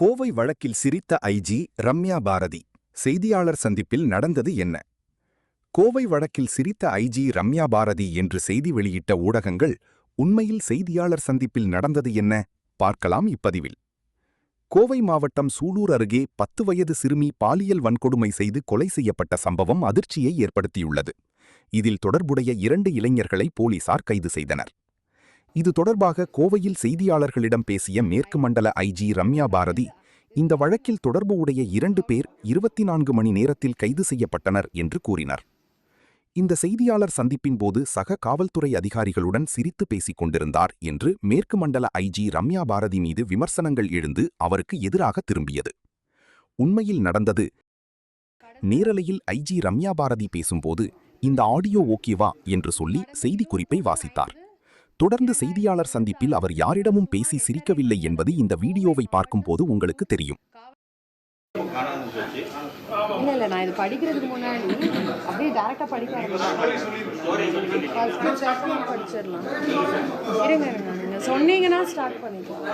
கோவை வழக்கில் சிரித்த ஐஜி ரம்யா பாரதி. செய்தியாளர் சந்திப்பில் நடந்தது என்ன? கோவை வழக்கில் சிரித்த ஐஜி ரம்யா பாரதி என்று செய்தி வெளியிட்ட ஊடகங்கள் உண்மையில் செய்தியாளர் சந்திப்பில் நடந்தது என்ன? பார்க்கலாம் இப்பதிவில். கோவை மாவட்டம் சூலூர் அருகே 10 வயது சிறுமி பாலியல் வன்கொடுமை செய்து கொலை செய்யப்பட்ட சம்பவம் அதிர்ச்சியை ஏற்படுத்தியுள்ளது. இதில் தொடர்புடைய 2 இளைஞர்களை போலீசார் கைது செய்தனர். இது தொடர்பாக கோவையில் செய்தியாளர்களிடம் பேசிய மேற்கு மண்டல ஐஜி ரம்யா பாரதி, இந்த வழக்கில் தொடர்பு உடைய 2 பேர் 24 மணி நேரத்தில் கைது செய்யப்பட்டனர் என்று கூறினார். இந்த செய்தியாளர் சந்திப்பின் போது சக காவல்துறை அதிகாரிகளுடன் சிரித்து பேசிக் கொண்டிருந்தார் என்று மேற்கு மண்டல ஐஜி ரம்யா பாரதி மீது விமர்சனங்கள் எழுந்து அவருக்கு எதிராக திரும்பியது. உண்மையில் நடந்தது. நேரலையில் ஐஜி ரம்யா பாரதி பேசும்போது இந்த ஆடியோ ஓகேவா என்று சொல்லி செய்திக்குறிப்பை வாசித்தார். தொடர்ந்து செய்தியாளர் சந்திப்பில் அவர் யாரிடமும் பேசி சிரிக்கவில்லை என்பது இந்த வீடியோவை பார்க்கும்போது உங்களுக்கு தெரியும். இல்ல நான் இது படிக்கிறதுக்கு முன்னாடி அப்படியே டைரக்டா படிக்க படிச்சிடலாம். இருங்க நீங்க சொன்னீங்கன்னா ஸ்டார்ட் பண்ணிக்கலாம்.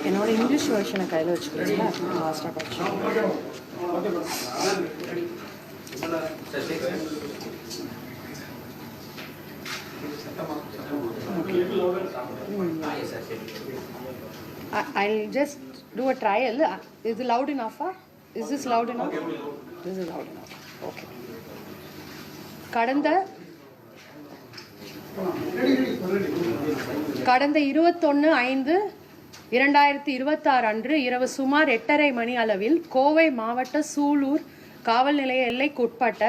என்னோட இங்கிலீஷ் வெர்ஷனை கையில் வச்சுக்கிறீங்களா? லாஸ்டா படிச்சு I'll just do a trial. Is it loud enough? Is this loud enough? This is loud enough. Okay. கடந்த 21/5/2026 அன்று இரவு சுமார் 8:30 மணி அளவில் கோவை மாவட்ட சூலூர் காவல் நிலைய எல்லைக்குட்பட்ட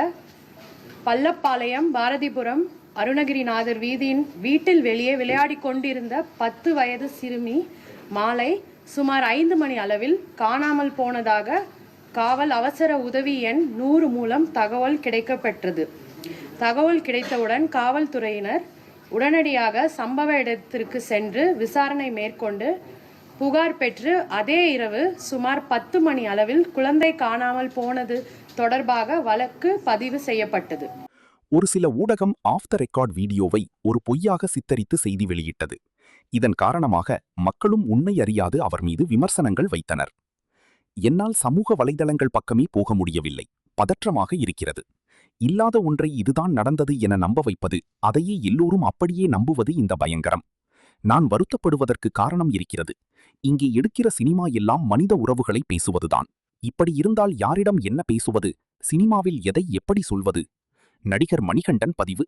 பள்ளப்பாளையம் பாரதிபுரம் அருணகிரிநாதர் வீதியின் வீட்டில் வெளியே விளையாடி கொண்டிருந்த 10 வயது சிறுமி மாலை சுமார் 5 மணி அளவில் காணாமல் போனதாக காவல் அவசர உதவி எண் 100 மூலம் தகவல் கிடைக்கப்பெற்றது. தகவல் கிடைத்தவுடன் காவல்துறையினர் உடனடியாக சம்பவ இடத்திற்கு சென்று விசாரணை மேற்கொண்டு புகார் பெற்று அதே இரவு சுமார் 10 மணி அளவில் குழந்தை காணாமல் போனது தொடர்பாக வழக்கு பதிவு செய்யப்பட்டது. ஒரு சில ஊடகம் ஆஃப் த ரெக்கார்ட் வீடியோவை ஒரு பொய்யாக சித்தரித்து செய்தி வெளியிட்டது. இதன் காரணமாக மக்களும் உண்மை அறியாது அவர் மீது விமர்சனங்கள் வைத்தனர். என்னால் சமூக வலைதளங்கள் பக்கமே போக முடியவில்லை. பதற்றமாக இருக்கிறது. இல்லாத ஒன்றை இதுதான் நடந்தது என நம்ப வைப்பது, அதையே எல்லோரும் அப்படியே நம்புவது இந்த பயங்கரம். நான் வருத்தப்படுவதற்கு காரணம் இருக்கிறது. இங்கே எடுக்கிற சினிமா எல்லாம் மனித உறவுகளை பேசுவதுதான். இப்படி இருந்தால் யாரிடம் என்ன பேசுவது? சினிமாவில் எதை எப்படி சொல்வது? நடிகர் மணிகண்டன் பதிவு.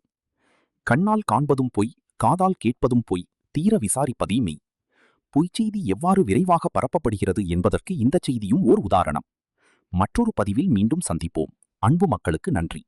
கண்ணால் காண்பதும் பொய், காதால் கேட்பதும் பொய், தீர விசாரிப்பதே மெய். பொய்ச்செய்தி எவ்வாறு விரைவாக பரப்பப்படுகிறது என்பதற்கு இந்த செய்தியும் ஓர் உதாரணம். மற்றொரு பதிவில் மீண்டும் சந்திப்போம். அன்பு மக்களுக்கு நன்றி.